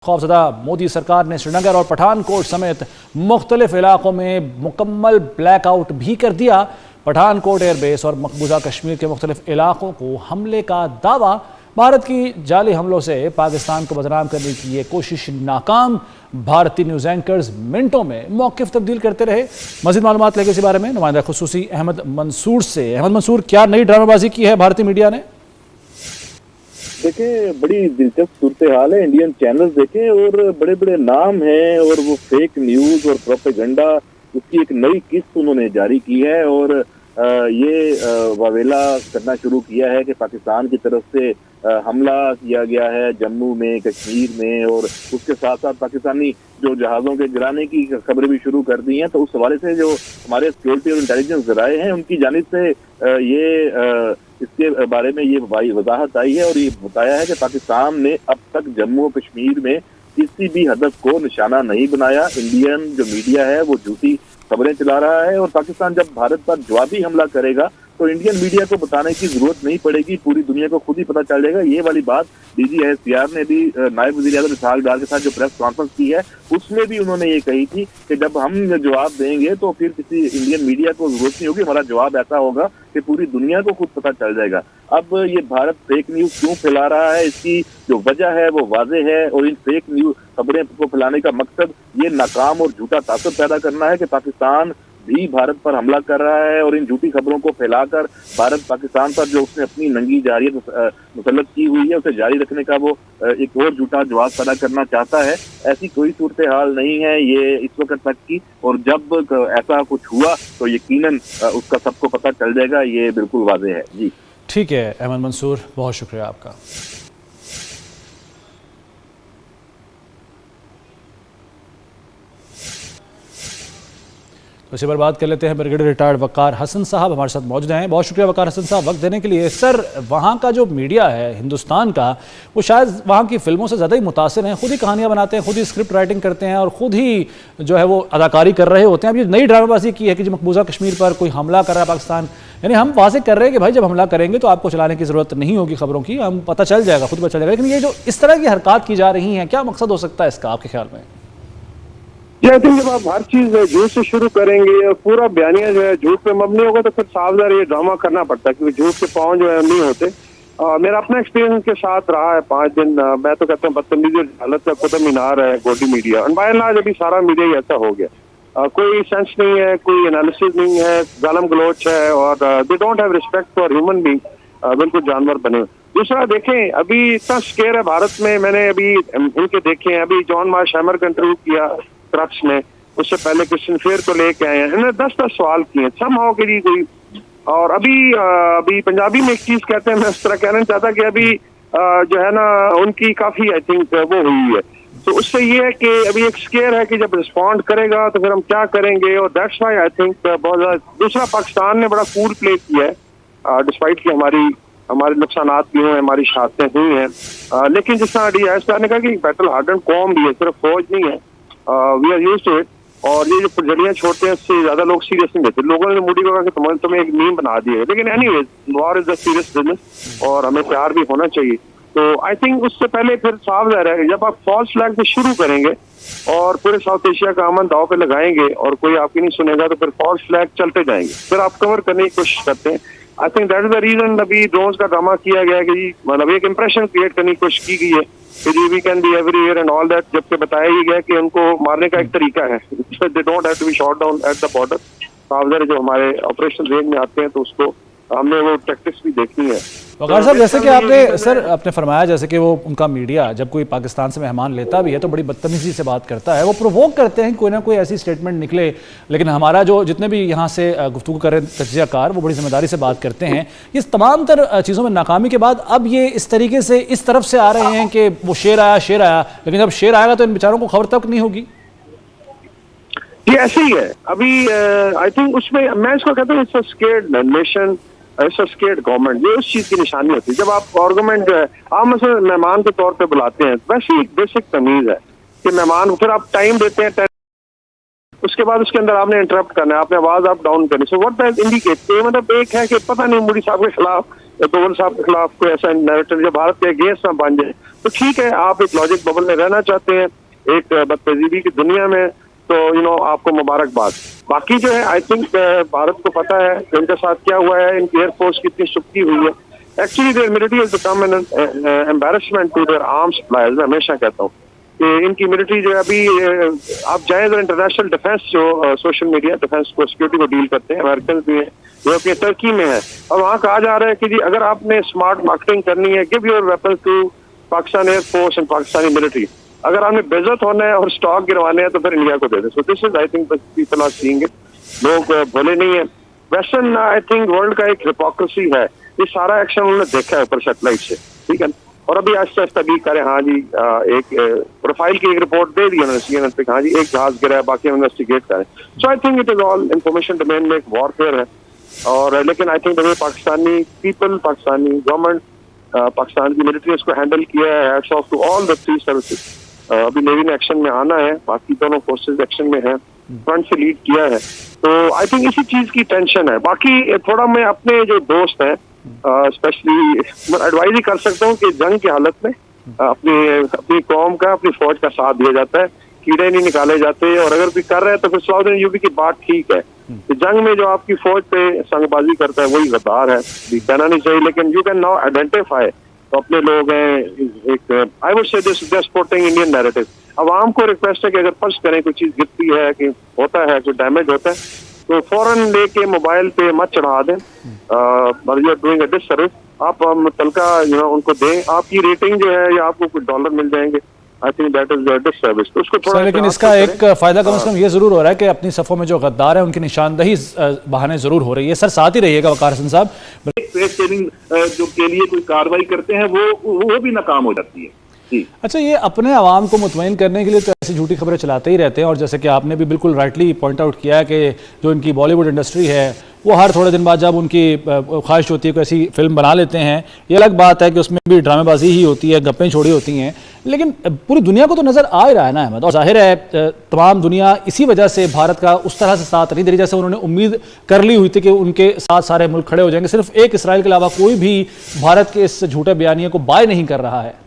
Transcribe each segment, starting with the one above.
खौफजदा मोदी सरकार ने श्रीनगर और पठानकोट समेत मुख्तलिफ इलाकों में मुकम्मल ब्लैकआउट भी कर दिया। पठानकोट एयरबेस और मकबूजा कश्मीर के मुख्तलिफ इलाकों को हमले का दावा। भारत की जाली हमलों से पाकिस्तान को बदनाम करने की ये कोशिश नाकाम। भारतीय न्यूज़ एंकर्स मिनटों में मौक़िफ़ तब्दील करते रहे। मज़ीद मालूमात लेकर इसी बारे में नुमाइंदा खुसूसी अहमद मंसूर से। अहमद मंसूर, क्या नई ड्रामेबाजी की है भारतीय मीडिया ने? देखें, बड़ी दिलचस्प सूरत हाल है। इंडियन चैनल्स देखें और बड़े बड़े नाम हैं और वो फेक न्यूज और प्रोपेगेंडा, उसकी एक नई किस्त उन्होंने जारी की है और ये वावेला करना शुरू किया है कि पाकिस्तान की तरफ से हमला किया गया है जम्मू में, कश्मीर में, और उसके साथ साथ पाकिस्तानी जो जहाज़ों के गिराने की खबरें भी शुरू कर दी हैं। तो उस हवाले से जो हमारे सिक्योरिटी और इंटेलिजेंस जराए हैं उनकी जानिब से ये इसके बारे में ये वजाहत आई है और ये बताया है कि पाकिस्तान ने अब तक जम्मू और कश्मीर में किसी भी हदफ को निशाना नहीं बनाया। इंडियन जो मीडिया है वो झूठी खबरें चला रहा है और पाकिस्तान जब भारत पर जवाबी हमला करेगा तो इंडियन मीडिया को बताने की जरूरत नहीं पड़ेगी, पूरी दुनिया को खुद ही पता चल जाएगा। ये वाली बात DGISPR ने भी नायब वज़ीर-ए-आज़म इसहाक डार के साथ जो प्रेस कॉन्फ्रेंस की है उसमें भी उन्होंने ये कही थी कि जब हम जवाब देंगे तो फिर किसी इंडियन मीडिया को जरूरत नहीं होगी, हमारा जवाब ऐसा होगा कि पूरी दुनिया को खुद पता चल जाएगा। अब ये भारत फेक न्यूज क्यों फैला रहा है, इसकी जो वजह है वो वाज़ेह है और इन फेक न्यूज खबरें को फैलाने का मकसद ये नाकाम और झूठा तासुर पैदा करना है कि पाकिस्तान भी भारत पर हमला कर रहा है और इन झूठी खबरों को फैलाकर भारत पाकिस्तान पर जो उसने अपनी नंगी जारियत मुसल्लत की हुई है उसे जारी रखने का वो एक और झूठा जवाब पैदा करना चाहता है। ऐसी कोई सूरत हाल नहीं है ये इस वक्त तक की, और जब ऐसा कुछ हुआ तो यकीनन उसका सबको पता चल जाएगा, ये बिल्कुल वाज़ेह है। जी ठीक है अहमद मंसूर, बहुत शुक्रिया आपका। तो इसी पर बात कर लेते हैं। ब्रिगेडियर रिटायर्ड वकार हसन साहब हमारे साथ मौजूद हैं। बहुत शुक्रिया वकार हसन साहब वक्त देने के लिए। सर, वहाँ का जो मीडिया है हिंदुस्तान का, वो शायद वहाँ की फिल्मों से ज़्यादा ही मुतासिर हैं, खुद ही कहानियाँ बनाते हैं, खुद ही स्क्रिप्ट राइटिंग करते हैं और खुद ही जो है वो अदाकारी कर रहे होते हैं। अब ये नई ड्रामेबाजी की है कि जो मकबूजा कश्मीर पर कोई हमला कर रहा है पाकिस्तान, यानी हम वाज़ेह कर रहे हैं कि भाई जब हमला करेंगे तो आपको चलाने की ज़रूरत नहीं होगी खबरों की, हम पता चल जाएगा, खुद पता चल जाएगा। लेकिन ये जो इस तरह की हरकत की जा रही हैं, क्या मकसद हो सकता है इसका आपके ख्याल में? आई थिंक जब आप हर चीज झूठ से शुरू करेंगे और पूरा बयानिया जो है झूठ पे मबनी होगा तो फिर सावधान ये ड्रामा करना पड़ता है, क्योंकि झूठ के पाँव जो है नहीं होते। मेरा अपना एक्सपीरियंस के साथ रहा है 5 दिन। मैं तो कहता हूँ बदतमीजी हालत का कदम मीनार है गोदी मीडिया, और बाय एंड लार्ज अभी सारा मीडिया ही ऐसा हो गया। कोई सेंस नहीं है, कोई एनालिसिस नहीं है, गालम गलोच है और दे don't have respect for human being, बिल्कुल जानवर बने। दूसरा देखें, अभी इतना स्केयर है भारत में, मैंने अभी इनके देखे हैं, अभी जॉन मार्श हैमर का इंटरव्यू किया ट्रक्स में, उससे पहले क्रिश्चियन फेयर को लेके आए हैं, इन्होंने 10-10 सवाल किए सम हाउ के लिए कोई। और अभी पंजाबी में एक चीज कहते हैं, मैं उस तरह कहना चाहता कि अभी जो है ना उनकी काफी आई थिंक वो हुई है। तो उससे ये है कि अभी एक स्केयर है कि जब रिस्पॉन्ड करेगा तो फिर हम क्या करेंगे, और दैट्स व्हाई आई थिंक बहुत ज्यादा। दूसरा, पाकिस्तान ने बड़ा कूल प्ले किया है डिस्पाइट कि हमारे नुकसानात भी हुए, हमारी शहादतें हुई हैं, लेकिन जिस तरह DGISPR ने कहा कि बैटल हार्डन कौम भी है, सिर्फ फौज नहीं है, we are used to it. और ये जो फुलझड़ियां छोड़ते हैं उससे ज्यादा लोग सीरियस नहीं लेते। लोगों ने मोदी को कहा कि तुम्हें एक मीम बना दिए, लेकिन anyways war is the serious business और हमें प्यार भी होना चाहिए। तो आई थिंक उससे पहले फिर साफ जाहिर है जब आप फॉल्स फ्लैग से शुरू करेंगे और पूरे साउथ एशिया का अमन दाव पे लगाएंगे और कोई आपकी नहीं सुनेगा तो फिर फॉल्स फ्लैग चलते जाएंगे, फिर आप कवर करने की कोशिश करते हैं। I think that is the reason अभी ड्रोन्स का ड्रामा किया गया कि मतलब एक इंप्रेशन क्रिएट करने की कोशिश की गई है कि जी we can be everywhere and all that, जबकि बताया ही गया कि उनको मारने का एक तरीका है, they don't have to be shot down at the border. सावधान जो हमारे ऑपरेशन रेंज में आते हैं तो उसको हमने वो टैक्टिक्स भी देखनी है। वकार साहब, जैसे कि आपने फरमाया, जैसे कि वो उनका मीडिया जब कोई पाकिस्तान से मेहमान लेता भी है तो बड़ी बदतमीजी से बात करता है, वो प्रोवोक करते हैं कोई ना कोई ऐसी स्टेटमेंट निकले। लेकिन हमारा जो जितने भी यहाँ से गुफ्तगू करें तज्जियाकार, वो बड़ी जिम्मेदारी से बात करते हैं। इस तमाम तर चीज़ों में नाकामी के बाद अब ये इस तरीके से इस तरफ से आ रहे हैं कि वो शेर आया, लेकिन जब शेर आएगा तो इन बेचारों को खबर तक नहीं होगी। ये ऐसे ही है अभी। आई थिंक उसमें मैं इसको कहता हूँ it's a scared nation, it's a scared government. ये उस चीज की निशानी होती है जब आप आर्गुमेंट जो है आप मतलब मेहमान के तौर पे बुलाते हैं, वैसे एक बेसिक तमीज है कि मेहमान फिर आप टाइम देते हैं, उसके बाद उसके अंदर आपने इंटरप्ट करना है, आपने आवाज आप डाउन करनी। सो व्हाट दैट इंडिकेट, मतलब एक है कि पता नहीं मोदी साहब के खिलाफ या तोमर साहब के खिलाफ कोई ऐसा नैरेटिव जो भारत के अगेंस्ट में बन जाए, तो ठीक है, आप एक लॉजिक बबल में रहना चाहते हैं एक बदतहजीबी की दुनिया में, तो आपको मुबारकबाद। बाकी जो है आई थिंक भारत को पता है कि उनके साथ क्या हुआ है, इनकी एयरफोर्स कितनी शुक्ति हुई है। Actually their military has become an embarrassment to their arms suppliers. मैं हमेशा कहता हूँ कि इनकी मिलिट्री जो है अभी आप जाए तो इंटरनेशनल डिफेंस जो सोशल मीडिया डिफेंस को सिक्योरिटी को डील करते हैं, अमेरिकन भी है, यूरोपियन टर्की में है, और वहाँ कहा जा रहा है कि जी अगर आपने स्मार्ट मार्केटिंग करनी है, give your weapon to Pakistan air force and Pakistani military. अगर आपने बेइज्जत होना है और स्टॉक गिरवाने हैं तो फिर इंडिया को दे दे। So this is I think people are seeing it. लोग भले नहीं है। वेस्टर्न आई थिंक वर्ल्ड का एक हिपोक्रेसी है, ये सारा एक्शन उन्होंने देखा है ऊपर सैटेलाइट से, ठीक है, और अभी आस्ते आस्ते भी करें। हाँ जी, एक प्रोफाइल की एक रिपोर्ट दे दी उन्होंने CNN पे, हाँ जी एक जहाज गिरा है, बाकी इन्वेस्टिगेट करें। So I think it is all information domain में एक वॉरफेयर है। और लेकिन I think Pakistani people, Pakistani government, Pakistan की मिलिट्री इसको हैंडल किया है। Hats off to all the 3 services. अभी नेवी ने एक्शन में आना है, बाकी दोनों फोर्सेज एक्शन में है, फ्रंट से लीड किया है। तो आई थिंक इसी चीज की टेंशन है। बाकी थोड़ा मैं अपने जो दोस्त हैं स्पेशली एडवाइज ही कर सकता हूँ कि जंग की हालत में अपनी कौम का, अपनी फौज का साथ दिया जाता है, कीड़े नहीं निकाले जाते। और अगर भी कर रहे हैं तो फिर साउदर्न यूपी की बात ठीक है। तो जंग में जो आपकी फौज पे संगबाजी करता है वही गद्दार है, भी कहना नहीं चाहिए, लेकिन यू कैन नाउ आइडेंटिफाई। तो अपने लोग हैं, एक I would say this supporting Indian narrative. आवाम को रिक्वेस्ट है कि अगर फर्स्ट करें कोई चीज गिरती है, कि होता है, कोई डैमेज होता है, तो फौरन लेके मोबाइल पे मत चढ़ा दें, you are doing a disservice. आप मुतलका उनको दें, आपकी रेटिंग जो है या आपको कुछ डॉलर मिल जाएंगे। आई थिंक दैट इज डिससर्विस। तो उसको थोड़ा, लेकिन इसका एक फायदा कम से कम ये जरूर हो रहा है कि अपनी सफों में जो गद्दार है उनकी निशानदही बहाने जरूर हो रही है। सर साथ ही रहिएगा वकार हसन साहब। फेस सेविंग जो के लिए कोई कार्रवाई करते हैं वो भी नाकाम हो जाती है। अच्छा, ये अपने आवाम को मुतमईन करने के लिए तो ऐसी झूठी खबरें चलाते ही रहते हैं, और जैसे कि आपने भी बिल्कुल राइटली पॉइंट आउट किया है कि जो इनकी बॉलीवुड इंडस्ट्री है वो हर थोड़े दिन बाद जब उनकी ख्वाहिश होती है कोई ऐसी फिल्म बना लेते हैं। ये अलग बात है कि उसमें भी ड्रामेबाजी ही होती है, गप्पें छोड़ी होती हैं, लेकिन पूरी दुनिया को तो नज़र आ ही रहा है ना अहमद, और जाहिर है तमाम दुनिया इसी वजह से भारत का उस तरह से साथ नहीं दे रही जैसे उन्होंने उम्मीद कर ली हुई थी कि उनके साथ सारे मुल्क खड़े हो जाएंगे। सिर्फ एक इसराइल के अलावा कोई भी भारत के इस झूठे बयानिए को बाय नहीं कर रहा है।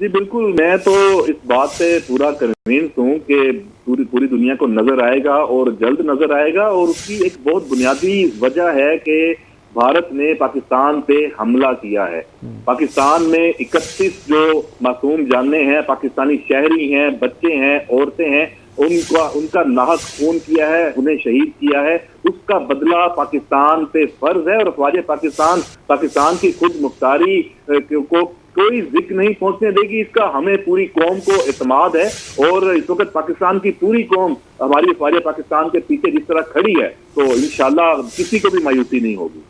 जी बिल्कुल, मैं तो इस बात से पूरा कन्विंस हूँ कि पूरी दुनिया को नजर आएगा और जल्द नजर आएगा। और उसकी एक बहुत बुनियादी वजह है कि भारत ने पाकिस्तान पे हमला किया है। पाकिस्तान में 31 जो मासूम जाने हैं, पाकिस्तानी शहरी हैं, बच्चे हैं, औरतें हैं, उनका नाहक खून किया है, उन्हें शहीद किया है। उसका बदला पाकिस्तान पे फर्ज है। और अफवाज पाकिस्तान की खुद मुख्तारी को कोई जिक्र नहीं पहुंचने देगी। इसका हमें पूरी कौम को एतमाद है। और इस वक्त पाकिस्तान की पूरी कौम हमारी अफवाज पाकिस्तान के पीछे जिस तरह खड़ी है, तो इंशाल्लाह किसी को भी मायूसी नहीं होगी।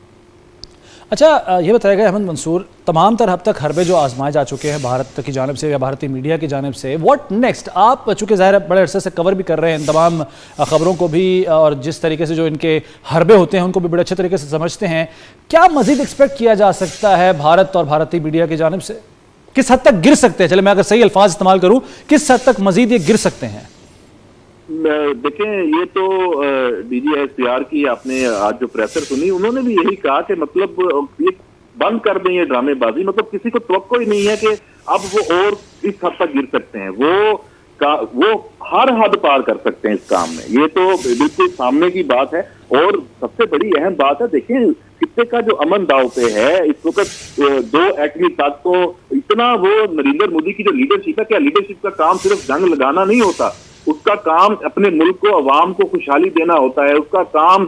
अच्छा, ये बताएगा अहमद मंसूर, तमाम तरह अब तक हरबे जो आजमाए जा चुके हैं भारत की जानिब से या भारतीय मीडिया की जानिब से, व्हाट नेक्स्ट? आप चूँकि ज़ाहिर है बड़े अरसे से कवर भी कर रहे हैं इन तमाम खबरों को भी, और जिस तरीके से जो इनके हरबे होते हैं उनको भी बड़े अच्छे तरीके से समझते हैं, क्या मज़ीद एक्सपेक्ट किया जा सकता है भारत और भारतीय मीडिया की जानिब से? किस हद तक गिर सकते हैं? चले मैं अगर सही अल्फाज इस्तेमाल करूँ, किस हद तक मज़ीद ये गिर सकते हैं? देखें, ये तो DGSPR की आपने आज जो प्रेसर सुनी, उन्होंने भी यही कहा कि मतलब ये बंद कर दें ये ड्रामेबाजी। मतलब किसी को तवक्को ही नहीं है कि अब वो और इस हद तक गिर सकते हैं। वो हर हद पार कर सकते हैं इस काम में। ये तो बिल्कुल सामने की बात है। और सबसे बड़ी अहम बात है, देखें खित्ते का जो अमन दाव पे है इस वक्त, 2 एटमी ताकतों, इतना वो नरेंद्र मोदी की जो लीडरशिप है, क्या लीडरशिप का काम सिर्फ जंग लगाना नहीं होता, उसका काम अपने मुल्क को, अवाम को खुशहाली देना होता है। उसका काम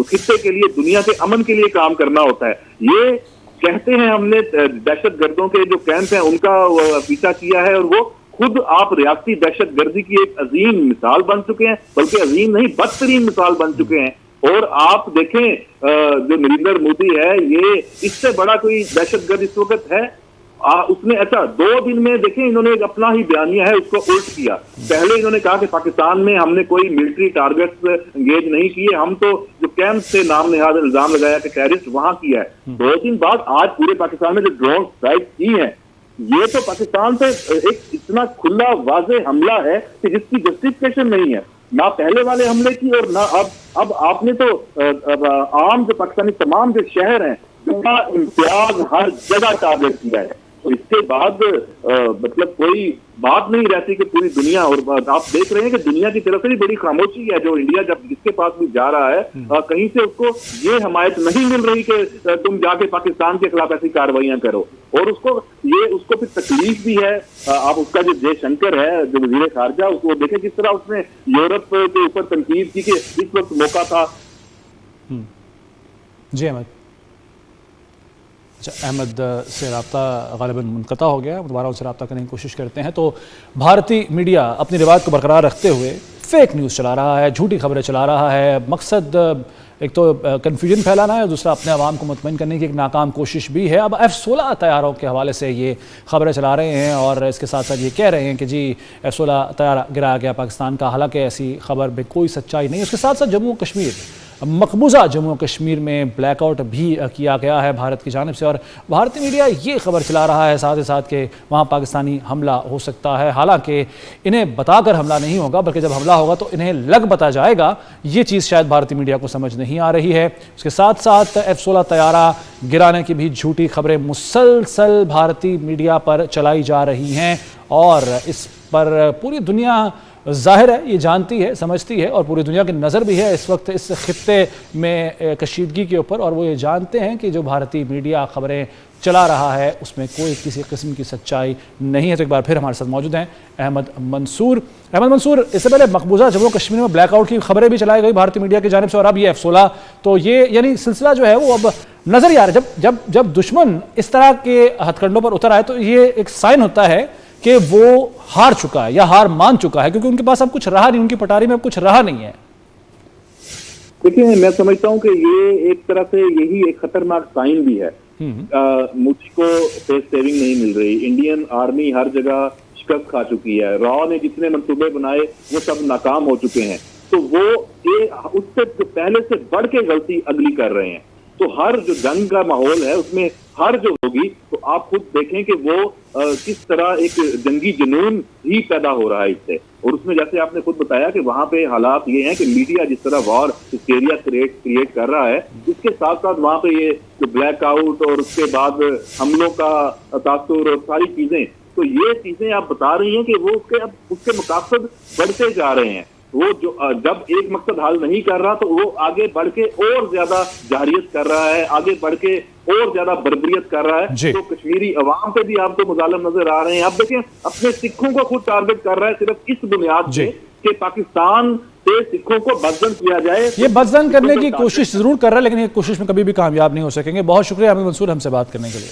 खित्ते के लिए, दुनिया के अमन के लिए काम करना होता है। ये कहते हैं हमने दहशत गर्दों के जो कैंप हैं उनका पीछा किया है, और वो खुद आप रियासती दहशत गर्दी की एक अजीम मिसाल बन चुके हैं, बल्कि अजीम नहीं बदतरीन मिसाल बन चुके हैं। और आप देखें जो नरेंद्र मोदी है, ये इससे बड़ा कोई दहशत गर्द इस वक्त है उसने 2 दिन में देखें इन्होंने एक अपना ही बयानिया है उसको उल्ट किया। पहले इन्होंने कहा कि पाकिस्तान में हमने कोई मिलिट्री टारगेट्स एंगेज नहीं किए, हम तो जो कैंप से नाम निहाद इल्जाम लगाया कि टेररिस्ट वहां किया है। 2 दिन बाद आज पूरे पाकिस्तान में जो ड्रोन स्ट्राइक की है, ये तो पाकिस्तान से एक इतना खुला वाज़ेह हमला है कि जिसकी जस्टिफिकेशन नहीं है, ना पहले वाले हमले की और ना अब आपने तो आम जो पाकिस्तानी तमाम जो शहर हैं उनका इम्तियाज हर जगह टारगेट किया है। तो इसके बाद मतलब कोई बात नहीं रहती कि पूरी दुनिया, और आप देख रहे हैं कि दुनिया की तरफ से भी बड़ी खामोशी है। जो इंडिया जब जिसके पास भी जा रहा है कहीं से उसको ये हमायत नहीं मिल रही कि तुम जाके पाकिस्तान के खिलाफ ऐसी कार्रवाइयां करो, और उसको फिर तकलीफ भी है। आप उसका जो जयशंकर है, जो वजीर खारजा, उसको देखें किस तरह उसने यूरोप के ऊपर तनकीद की कि इस वक्त मौका था। जी अहमद, अच्छा अहमद से रब्ता ग़ालिबन मुनक़ता हो गया, दोबारा उनसे रब्ता करने की कोशिश करते हैं। तो भारतीय मीडिया अपनी रिवायत को बरकरार रखते हुए फेक न्यूज़ चला रहा है, झूठी खबरें चला रहा है। मकसद एक तो कन्फ्यूजन फैलाना है, दूसरा अपने आवाम को मुतमईन करने की एक नाकाम कोशिश भी है। अब F-16 तैयारों के हवाले से ये खबरें चला रहे हैं और इसके साथ साथ ये कह रहे हैं कि जी F-16 तैयारा गिराया गया पाकिस्तान का, हालांकि ऐसी खबर में कोई सच्चाई नहीं। उसके साथ साथ जम्मू कश्मीर, मकबूजा जम्मू कश्मीर में ब्लैकआउट भी किया गया है भारत की जानिब से, और भारतीय मीडिया ये खबर चला रहा है साथ ही साथ कि वहाँ पाकिस्तानी हमला हो सकता है। हालांकि इन्हें बताकर हमला नहीं होगा, बल्कि जब हमला होगा तो इन्हें लग बता जाएगा। ये चीज़ शायद भारतीय मीडिया को समझ नहीं आ रही है। उसके साथ साथ F-16 तैयारा गिराने की भी झूठी खबरें मुसलसल भारतीय मीडिया पर चलाई जा रही हैं, और इस पर पूरी दुनिया जाहिर है ये जानती है, समझती है, और पूरी दुनिया की नज़र भी है इस वक्त इस खित्ते में कशीदगी के ऊपर, और वो ये जानते हैं कि जो भारतीय मीडिया खबरें चला रहा है उसमें कोई किसी किस्म की सच्चाई नहीं है। तो एक बार फिर हमारे साथ मौजूद हैं अहमद मंसूर। अहमद मंसूर, इससे पहले मकबूजा जम्मू कश्मीर में ब्लैकआउट की खबरें भी चलाई गई भारतीय मीडिया की जानिब से, और अब ये F-16, तो ये यानी सिलसिला जो है वो अब नज़र ही आ रहा है। जब दुश्मन इस तरह के हथकंडों पर उतर आए तो ये एक साइन होता है कि वो हार चुका है या हार मान चुका है, क्योंकि उनके पास अब कुछ रहा नहीं, उनकी पटारी में अब कुछ रहा नहीं है। देखिए, मैं समझता हूं कि ये एक तरह से यही एक खतरनाक साइन भी है। मोदी को फेस सेविंग नहीं मिल रही, इंडियन आर्मी हर जगह शिकस्त खा चुकी है, रॉ ने जितने मंसूबे बनाए वो सब नाकाम हो चुके हैं, तो वो उससे पहले से बढ़ के गलती अगली कर रहे हैं। तो हर जो जंग का माहौल है उसमें हर जो होगी, तो आप खुद देखें कि वो किस तरह एक जंगी जुनून ही पैदा हो रहा है इससे। और उसमें जैसे आपने खुद बताया कि वहां पे हालात ये हैं कि मीडिया जिस तरह वॉर हिस्टेरिया क्रिएट कर रहा है, इसके साथ साथ वहां पे ये जो ब्लैकआउट और उसके बाद हमलों का तासुर और सारी चीजें, तो ये चीजें आप बता रही हैं कि वो उसके मकासद बढ़ते जा रहे हैं। वो जो जब एक मकसद हल नहीं कर रहा तो वो आगे बढ़ के और ज्यादा जाहिरियत कर रहा है, आगे बढ़ के और ज्यादा बर्बरियत कर रहा है। तो कश्मीरी अवाम पे भी आपको मुजालिम नजर आ रहे हैं। आप देखें, अपने सिखों को खुद टारगेट कर रहा है सिर्फ इस बुनियाद पे कि पाकिस्तान से सिखों को बदजन किया जाए। ये बदजन करने की कोशिश जरूर कर रहा है, लेकिन ये कोशिश में कभी भी कामयाब नहीं हो सकेंगे। बहुत शुक्रिया अहमद मंसूर हमसे बात करने के लिए।